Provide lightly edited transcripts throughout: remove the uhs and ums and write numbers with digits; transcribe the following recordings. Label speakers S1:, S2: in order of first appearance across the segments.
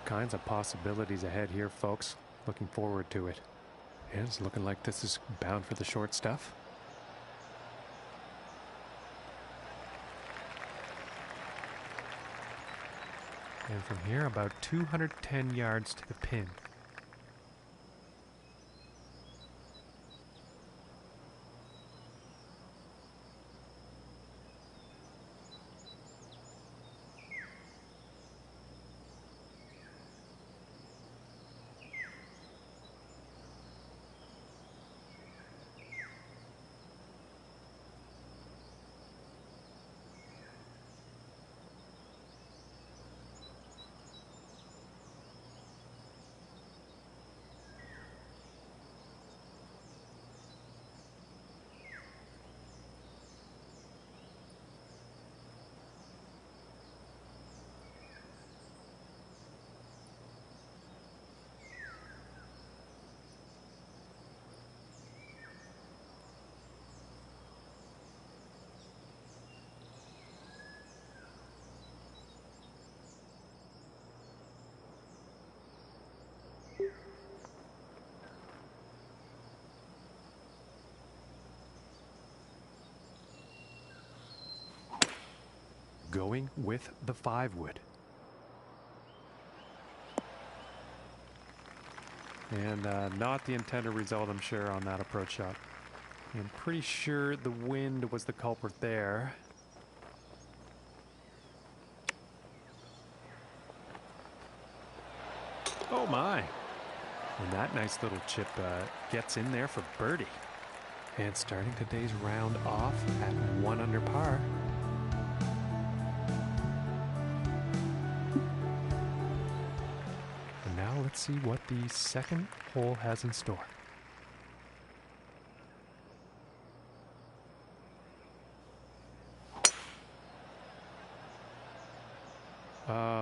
S1: kinds of possibilities ahead here, folks. Looking forward to it. And it's looking like this is bound for the short stuff. And from here, about 210 yards to the pin. Going with the 5-wood. And not the intended result, I'm sure, on that approach shot. I'm pretty sure the wind was the culprit there. Oh my! And that nice little chip gets in there for birdie. And starting today's round off at 1 under par. And now let's see what the second hole has in store.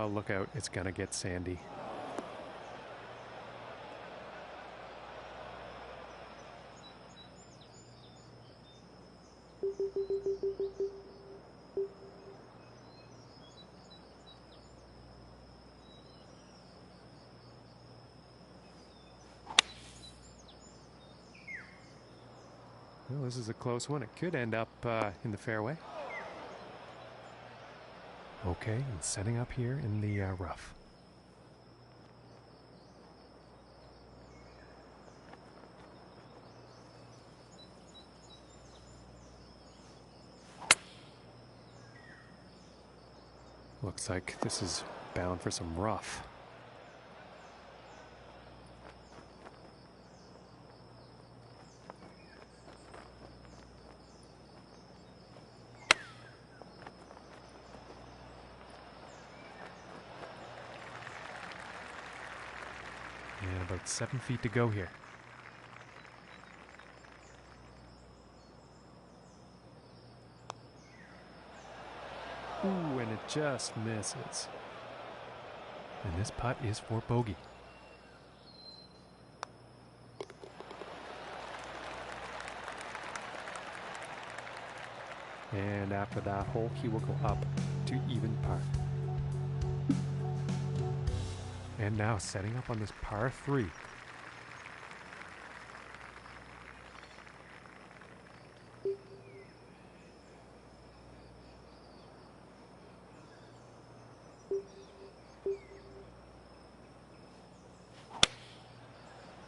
S1: Look out, it's gonna get sandy. Well, this is a close one. It could end up in the fairway. Okay, and setting up here in the rough. Looks like this is bound for some rough. And about 7 feet to go here. Ooh, and it just misses. And this putt is for bogey. And after that hole, he will go up to even par. And now setting up on this par 3.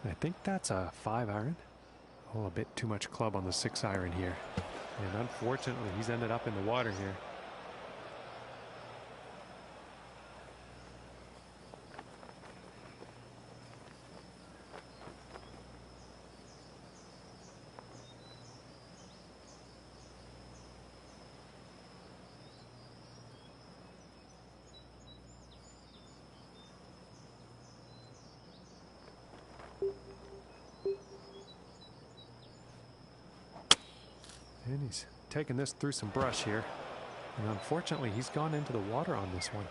S1: I think that's a 5-iron. Oh, a bit too much club on the 6-iron here. And unfortunately, he's ended up in the water here. And he's taking this through some brush here. And unfortunately, he's gone into the water on this one.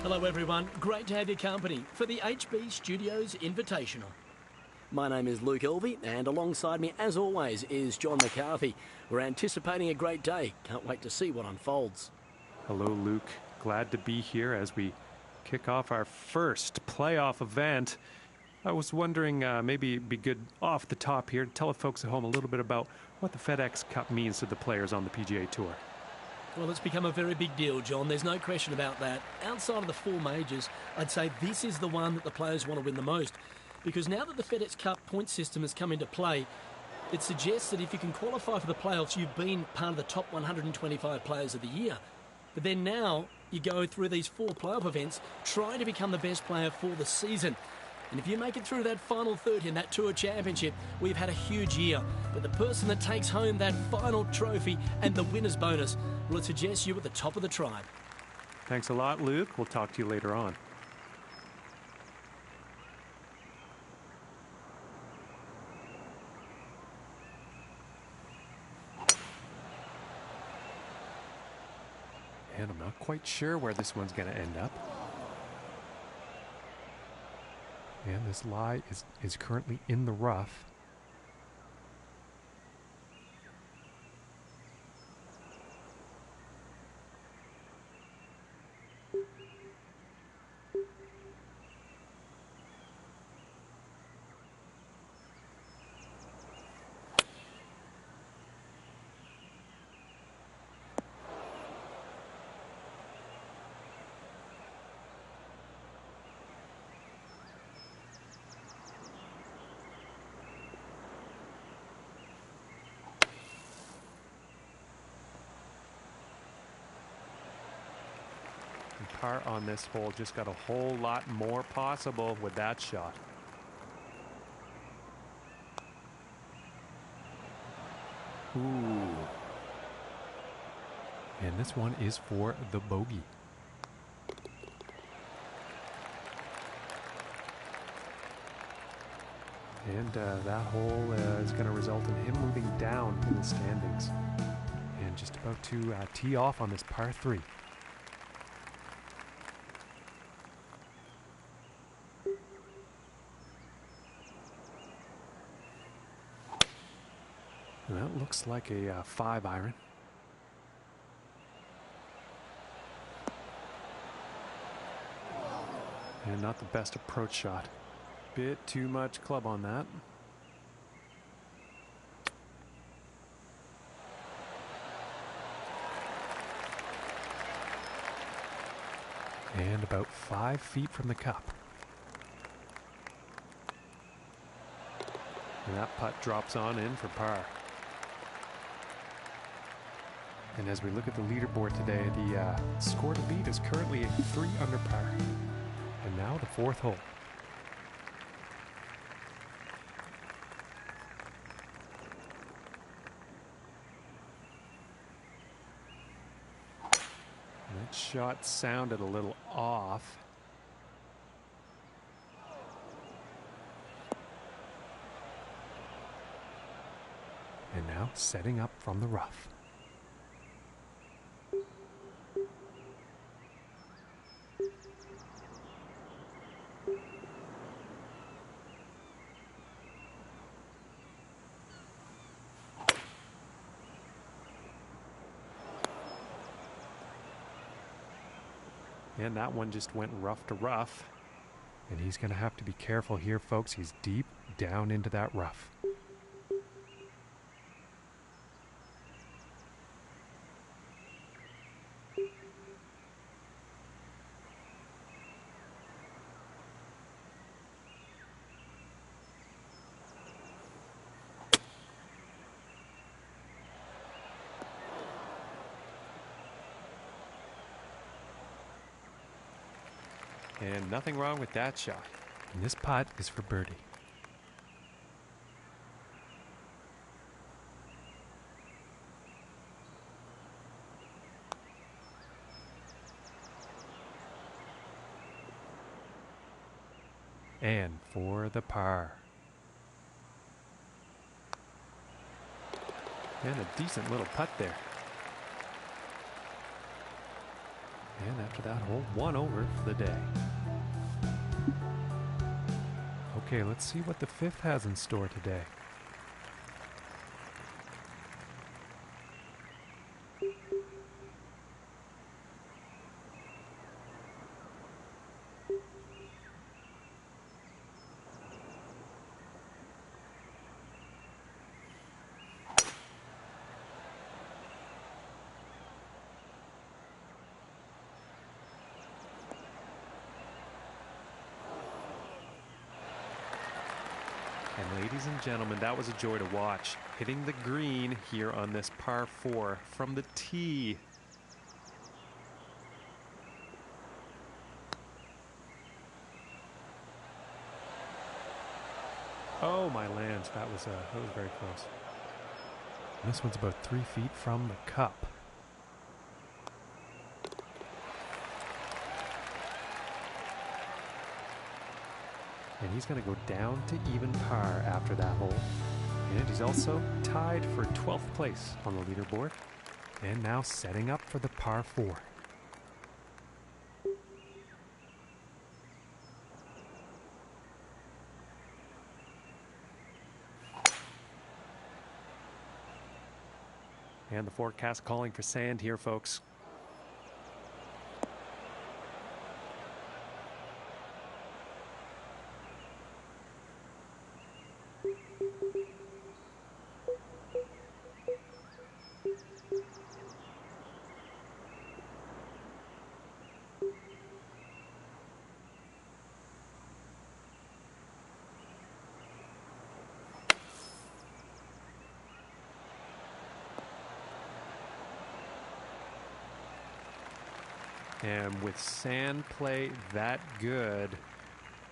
S2: Hello everyone, great to have your company for the HB Studios Invitational. My name is Luke Elvey and alongside me as always is John McCarthy. We're anticipating a great day, can't wait to see what unfolds.
S1: Hello, Luke. Glad to be here as we kick off our first playoff event. I was wondering maybe it'd be good off the top here to tell the folks at home a little bit about what the FedEx Cup means to the players on the PGA Tour.
S2: Well, it's become a very big deal, John. There's no question about that. Outside of the four majors, I'd say this is the one that the players want to win the most. Because now that the FedEx Cup point system has come into play, it suggests that if you can qualify for the playoffs, you've been part of the top 125 players of the year. But then now you go through these four playoff events trying to become the best player for the season. And if you make it through that final 30 in that Tour Championship, we've had a huge year. But the person that takes home that final trophy and the winner's bonus, well, it suggests you at the top of the tribe.
S1: Thanks a lot, Luke. We'll talk to you later on. And I'm not quite sure where this one's going to end up. And this lie is currently in the rough. Par on this hole just got a whole lot more possible with that shot. Ooh. And this one is for the bogey. And that hole is going to result in him moving down in the standings. And just about to tee off on this par 3. And that looks like a 5-iron. And not the best approach shot. Bit too much club on that. And about 5 feet from the cup. And that putt drops on in for par. And as we look at the leaderboard today, the score to beat is currently 3 under par. And now the 4th hole. And that shot sounded a little off. And now setting up from the rough. And that one just went rough to rough. And he's going to have to be careful here, folks. He's deep down into that rough. And nothing wrong with that shot. And this putt is for birdie. And for the par. And a decent little putt there. And after that hole, 1 over for the day. Okay, let's see what the fifth has in store today. And ladies and gentlemen, that was a joy to watch. Hitting the green here on this par 4 from the tee. Oh my lands, that was very close. And this one's about 3 feet from the cup. And he's going to go down to even par after that hole. And he's also tied for 12th place on the leaderboard. And now setting up for the par 4. And the forecast calling for sand here, folks. And with sand play that good,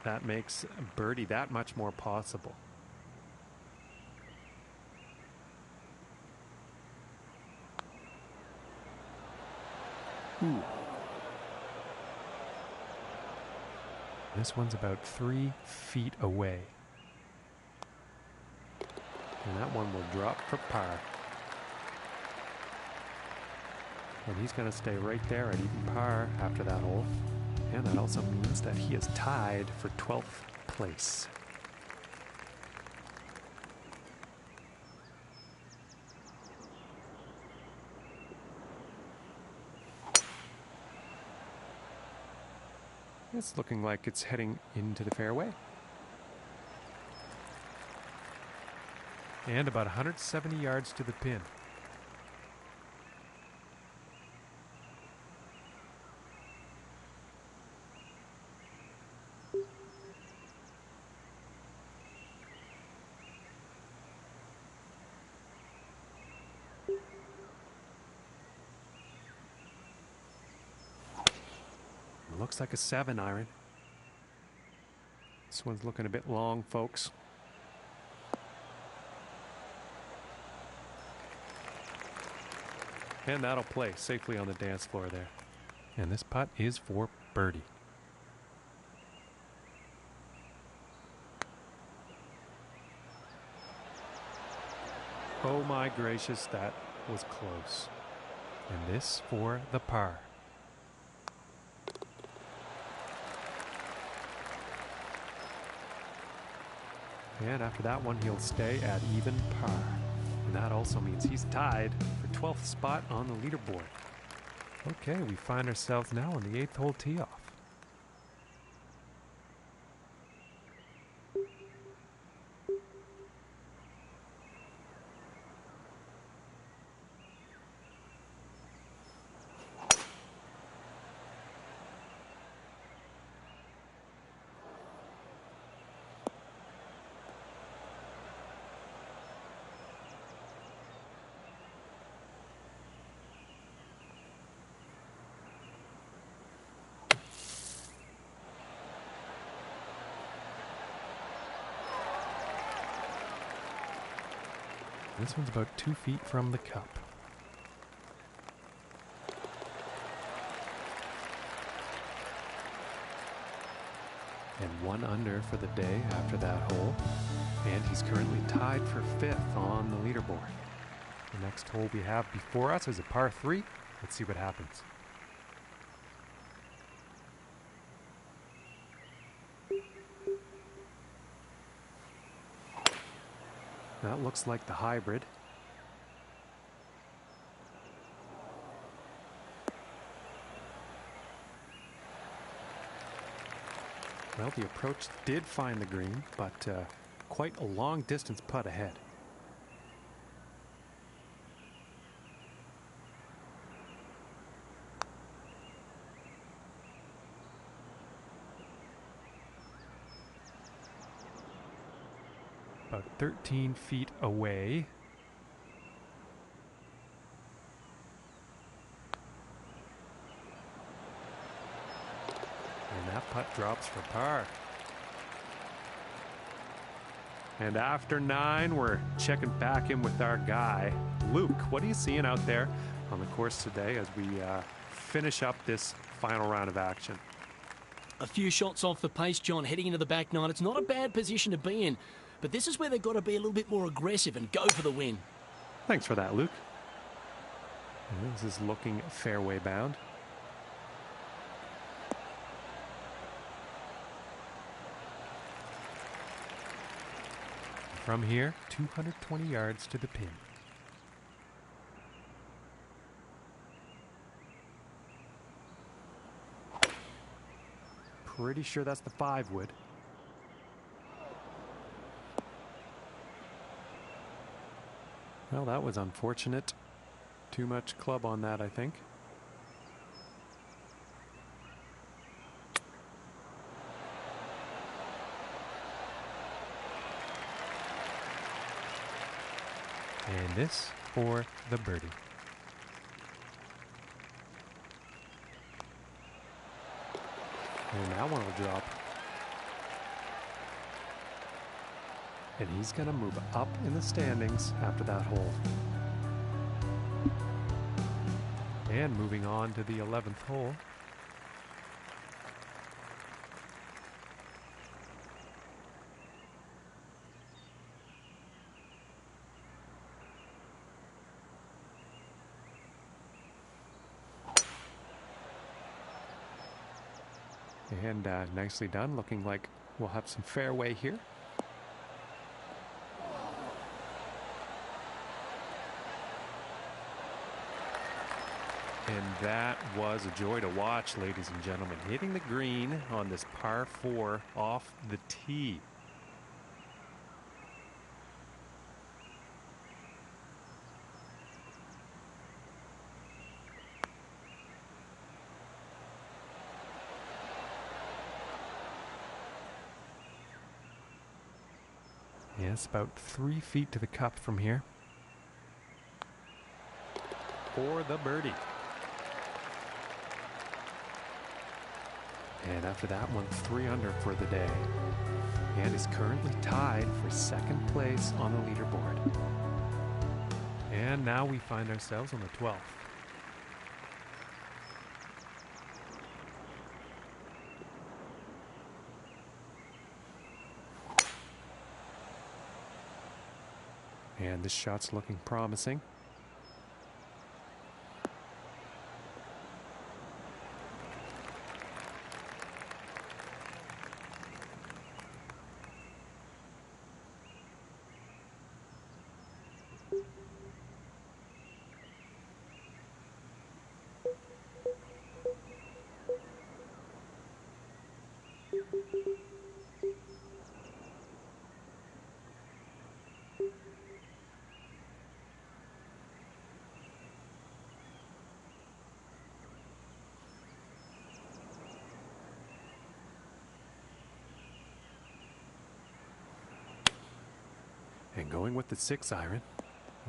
S1: that makes birdie that much more possible. Ooh. This one's about 3 feet away. And that one will drop for par. And he's going to stay right there at even par after that hole. And that also means that he is tied for 12th place. It's looking like it's heading into the fairway. And about 170 yards to the pin. Looks like a 7 iron. This one's looking a bit long, folks. And that'll play safely on the dance floor there. And this putt is for birdie. Oh my gracious, that was close. And this for the par. And after that one, he'll stay at even par. And that also means he's tied for 12th spot on the leaderboard. Okay, we find ourselves now on the 8th hole tee-off. This one's about 2 feet from the cup. And 1 under for the day after that hole. And he's currently tied for 5th on the leaderboard. The next hole we have before us is a par 3. Let's see what happens. That looks like the hybrid. Well, the approach did find the green, but quite a long distance putt ahead. About 13 feet away. And that putt drops for par. And after 9, we're checking back in with our guy, Luke. What are you seeing out there on the course today as we finish up this final round of action?
S2: A few shots off the pace, John, heading into the back 9. It's not a bad position to be in, but this is where they've got to be a little bit more aggressive and go for the win.
S1: Thanks for that, Luke. And this is looking fairway bound. From here, 220 yards to the pin. Pretty sure that's the 5 wood. Well, that was unfortunate. Too much club on that, I think. And this for the birdie. And that one will drop. And he's going to move up in the standings after that hole. And moving on to the 11th hole. And nicely done. Looking like we'll have some fairway here. And that was a joy to watch, ladies and gentlemen. Hitting the green on this par 4 off the tee. Yes, about 3 feet to the cup from here. For the birdie. And after that one, 3 under for the day. And is currently tied for 2nd place on the leaderboard. And now we find ourselves on the 12th. And this shot's looking promising. And going with the 6 iron.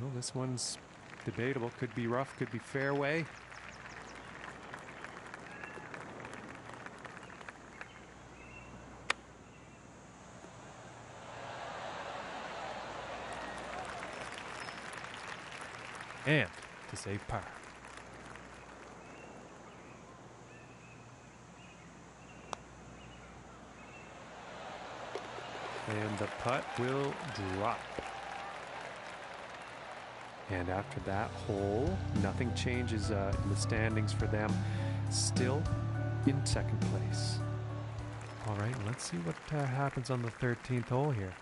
S1: Well, this one's debatable. Could be rough, could be fairway. and to save par. And the putt will drop. And after that hole, nothing changes in the standings for them. Still in second place. All right, let's see what happens on the 13th hole here.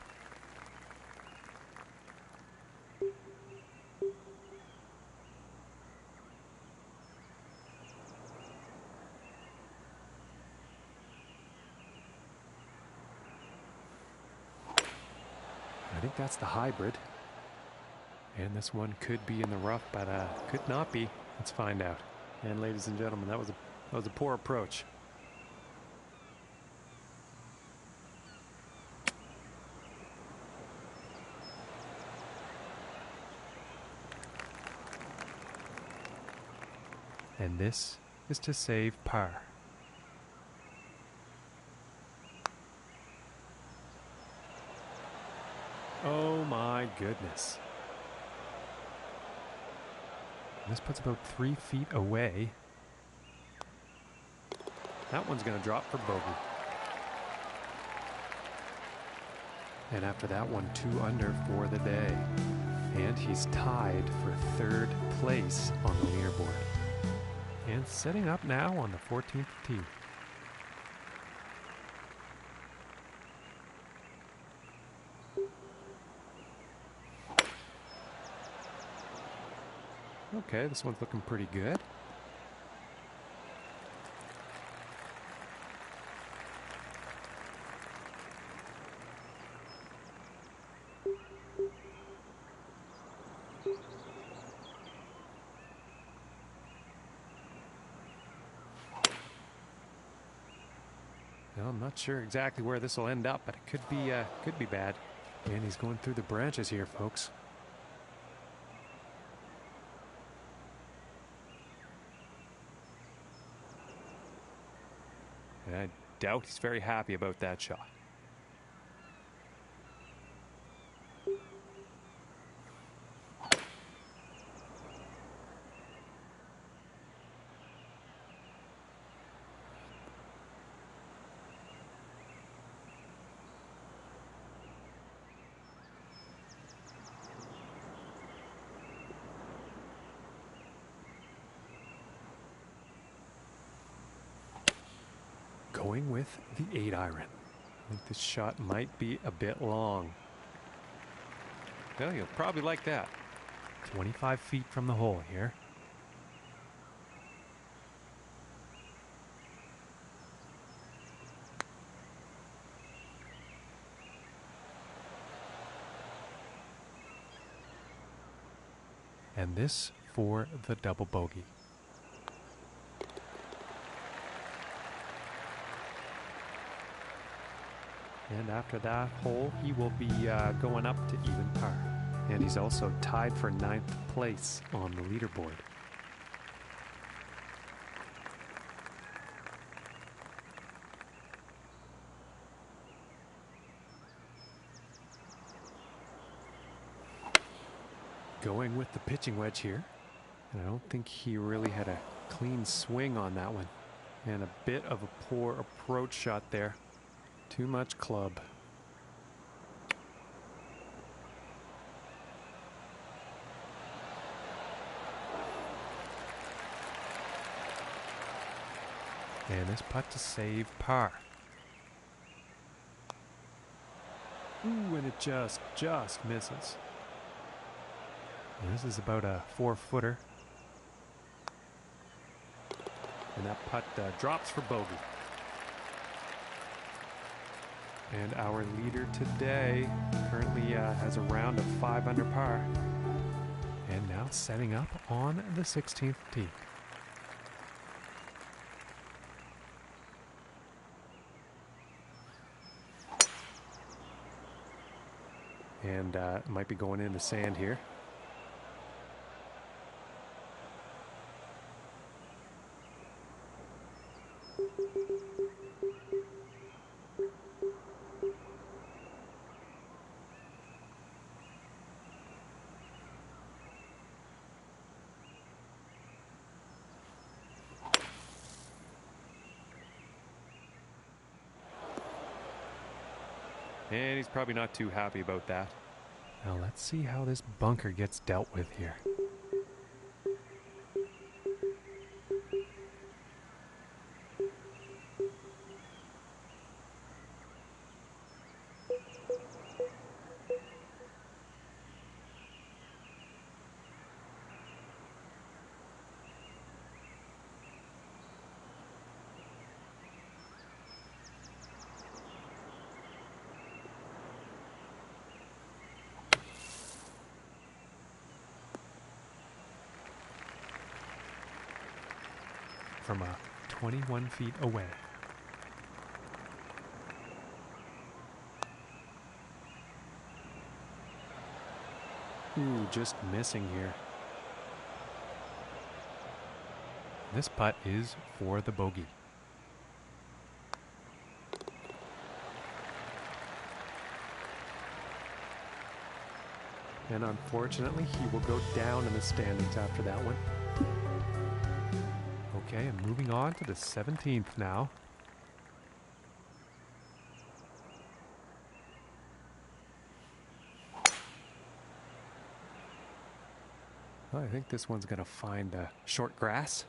S1: I think that's the hybrid. And this one could be in the rough, but could not be. Let's find out. And ladies and gentlemen, that was a poor approach. And this is to save par. Oh my goodness. This puts about 3 feet away. That one's going to drop for bogey. And after that one, 2 under for the day. And he's tied for 3rd place on the leaderboard. And setting up now on the 14th tee. Okay, this one's looking pretty good. Well, I'm not sure exactly where this will end up, but it could be bad. And he's going through the branches here, folks. And I doubt he's very happy about that shot. Going with the 8-iron. I think this shot might be a bit long. Well, you'll probably like that. 25 feet from the hole here. And this for the double bogey. And after that hole, he will be going up to even par. And he's also tied for 9th place on the leaderboard. Going with the pitching wedge here. And I don't think he really had a clean swing on that one. And a bit of a poor approach shot there. Too much club. And this putt to save par. Ooh, and it just misses. And this is about a 4-footer. And that putt drops for bogey. And our leader today currently has a round of 5 under par. And now setting up on the 16th tee. And might be going in the sand here. And he's probably not too happy about that. Now let's see how this bunker gets dealt with here. From 21 feet away. Ooh, just missing here. This putt is for the bogey. And unfortunately, he will go down in the standings after that one. Okay, and moving on to the 17th now. Well, I think this one's going to find short grass.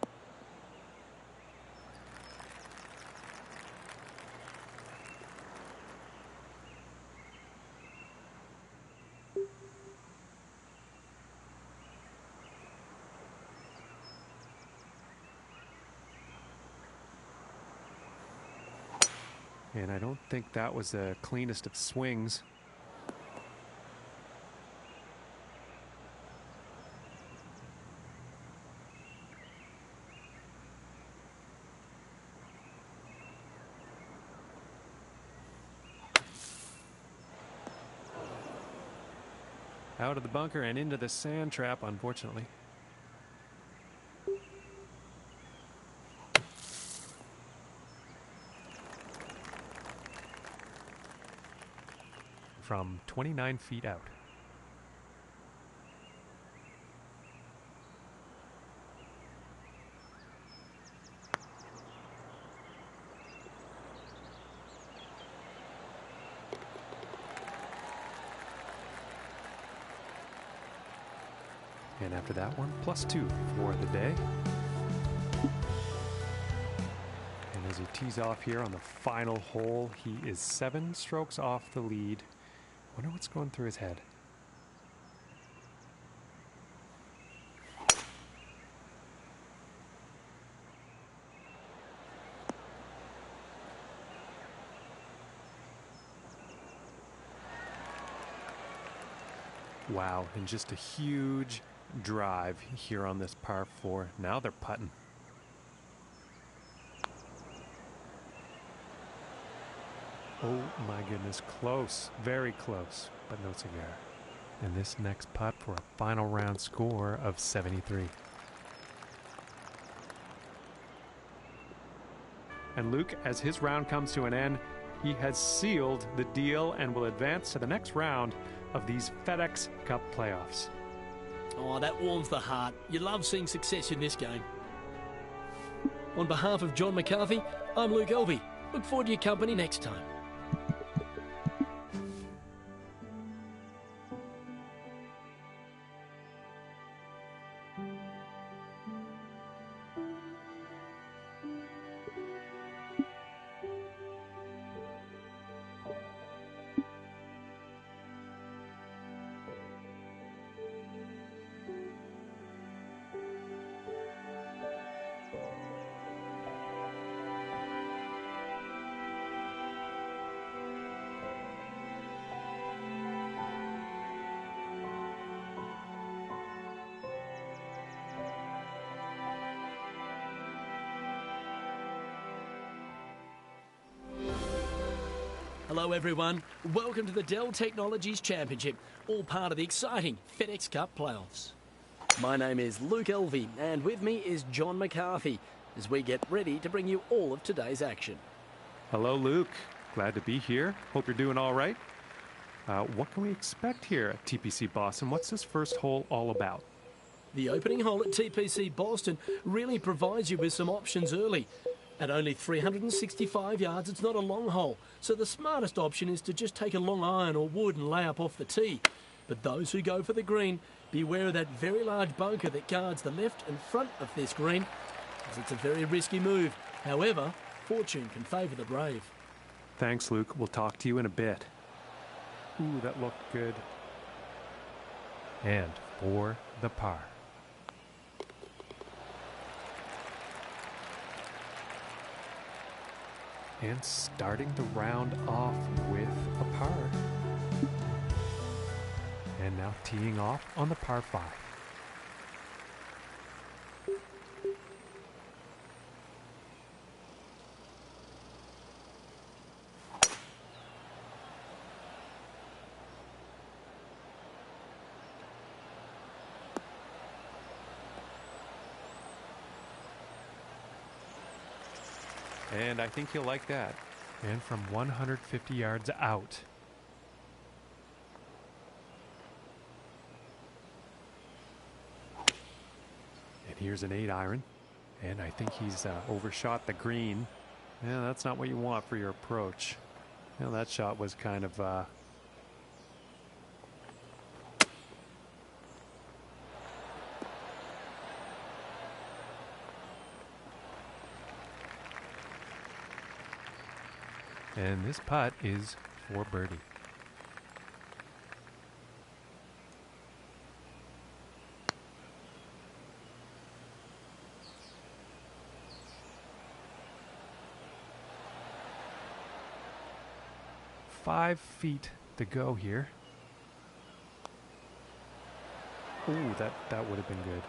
S1: And I don't think that was the cleanest of swings. Out of the bunker and into the sand trap, unfortunately. From 29 feet out. And after that one, +2 for the day. And as he tees off here on the final hole, he is 7 strokes off the lead. Wonder what's going through his head. Wow, and just a huge drive here on this par 4. Now they're putting. Oh my goodness, close, very close, but no cigar. And this next putt for a final round score of 73. And Luke, as his round comes to an end, he has sealed the deal and will advance to the next round of these FedEx Cup playoffs.
S2: Oh, that warms the heart. You love seeing success in this game. On behalf of John McCarthy, I'm Luke Elvey. Look forward to your company next time. Hello everyone, welcome to the Dell Technologies Championship, all part of the exciting FedEx Cup playoffs. My name is Luke Elvey and with me is John McCarthy as we get ready to bring you all of today's action.
S1: Hello Luke, glad to be here. Hope you're doing all right. What can we expect here at TPC Boston? What's this first hole all about?
S2: The opening hole at TPC Boston really provides you with some options early. At only 365 yards, it's not a long hole, so the smartest option is to just take a long iron or wood and lay up off the tee. But those who go for the green, beware of that very large bunker that guards the left and front of this green, as it's a very risky move. However, fortune can favour the brave.
S1: Thanks, Luke. We'll talk to you in a bit. Ooh, that looked good.
S3: And for the par.
S1: And starting the round off with a par.
S3: And now teeing off on the par 5.
S1: And I think he'll like that.
S3: And from 150 yards out.
S1: And here's an 8-iron. And I think he's overshot the green. Yeah, that's not what you want for your approach. Well, that shot was kind of...
S3: And this putt is for birdie. Five feet to go here.
S1: Ooh, that would have been good.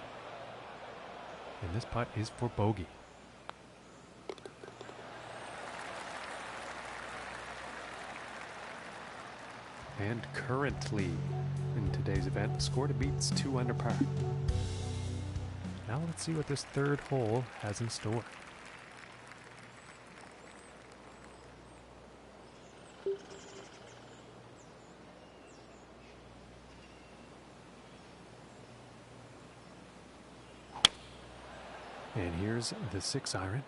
S3: And this putt is for bogey.
S1: And currently, in today's event, the score to beat's 2 under par.
S3: Now let's see what this third hole has in store.
S1: And here's the 6-iron.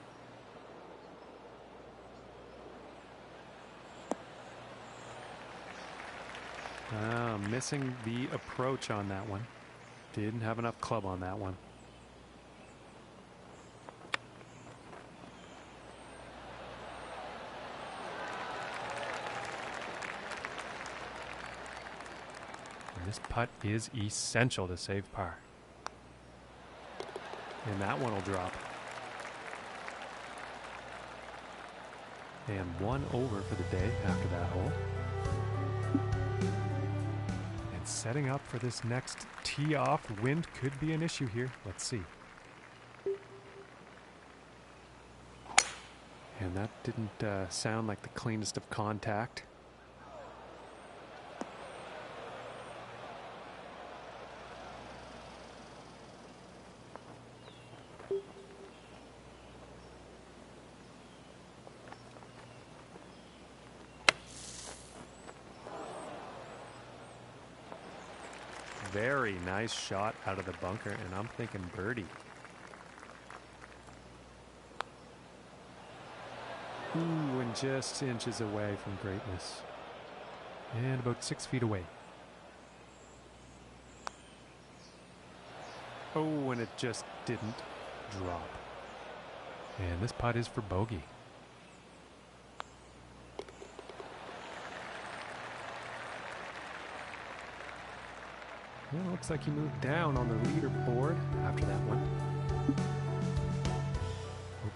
S1: Missing the approach on that one. Didn't have enough club on that one.
S3: And this putt is essential to save par.
S1: And that one will drop. And 1 over for the day after that hole.
S3: And setting up for this next tee off, wind could be an issue here. Let's see.
S1: And that didn't sound like the cleanest of contact. Very nice shot out of the bunker, and I'm thinking birdie. Ooh, and just inches away from greatness.
S3: And about 6 feet away.
S1: Oh, and it just didn't drop.
S3: And this putt is for bogey.
S1: Well, looks like he moved down on the leaderboard after that one.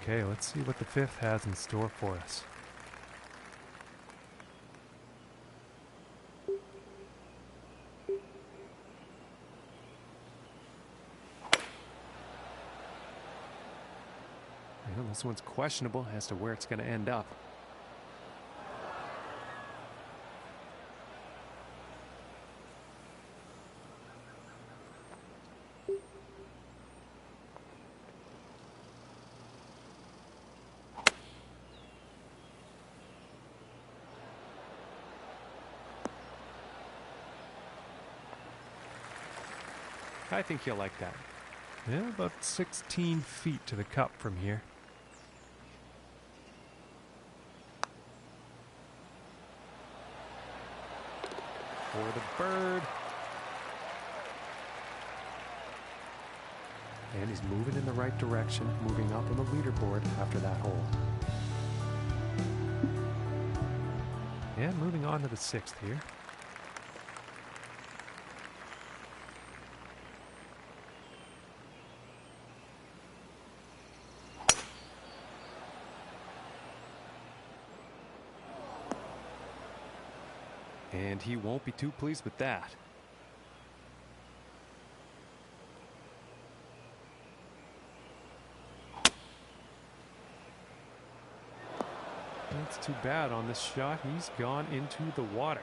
S3: Okay, let's see what the 5th has in store for us.
S1: Well, this one's questionable as to where it's going to end up. I think he'll like that.
S3: Yeah, about 16 feet to the cup from here.
S1: for the bird. And he's moving in the right direction, moving up on the leaderboard after that hole. And moving on to the 6th here. And he won't be too pleased with that. That's too bad on this shot. He's gone into the water.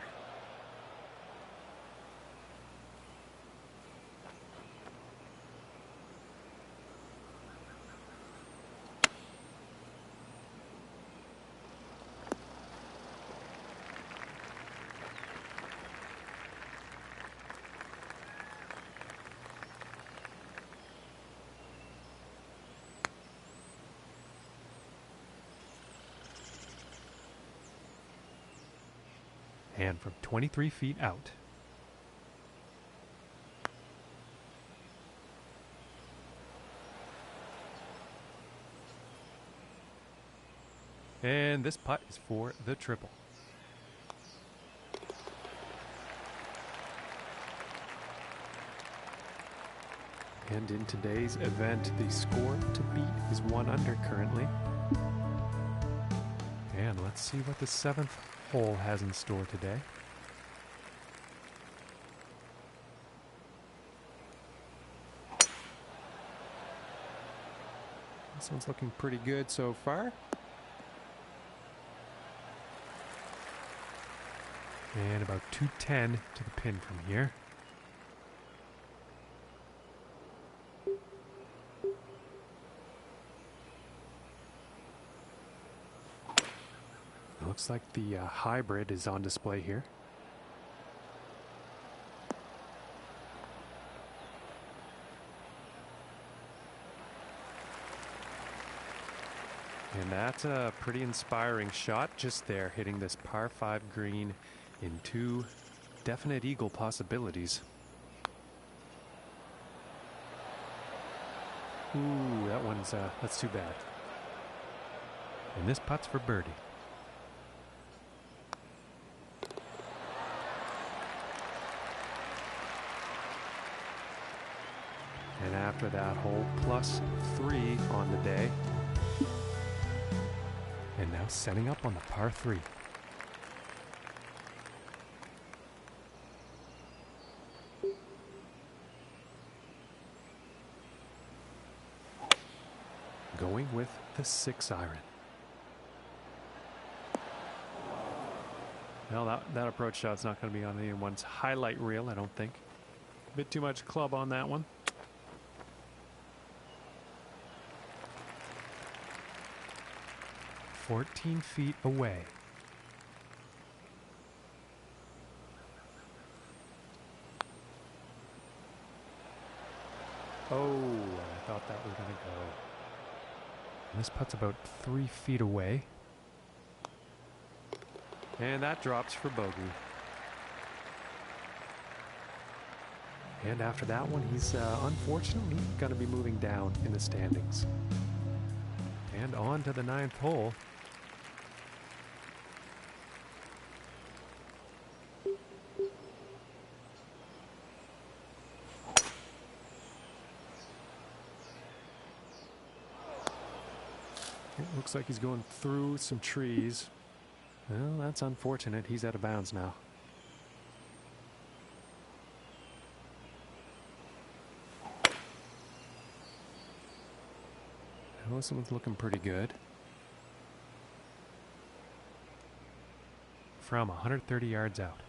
S1: And from 23 feet out. And this putt is for the triple. And in today's event, the score to beat is 1 under currently. And let's see what the 7th hole has in store today. This one's looking pretty good so far. And about 210 to the pin from here. Looks like the hybrid is on display here. And that's a pretty inspiring shot just there, hitting this par 5 green in 2 definite eagle possibilities. Ooh, that one's, that's too bad. And this putt's for birdie. And after that hole, +3 on the day. And now setting up on the par 3. Going with the 6 iron. Well, that approach shot's not going to be on anyone's highlight reel, I don't think. A bit too much club on that one. "14 feet away." Oh, I thought that was going to go. And this putt's about 3 feet away. And that drops for bogey. And after that one, he's unfortunately going to be moving down in the standings. And on to the 9th hole. It looks like he's going through some trees. Well, that's unfortunate. He's out of bounds now. Well, this one's looking pretty good. From 130 yards out.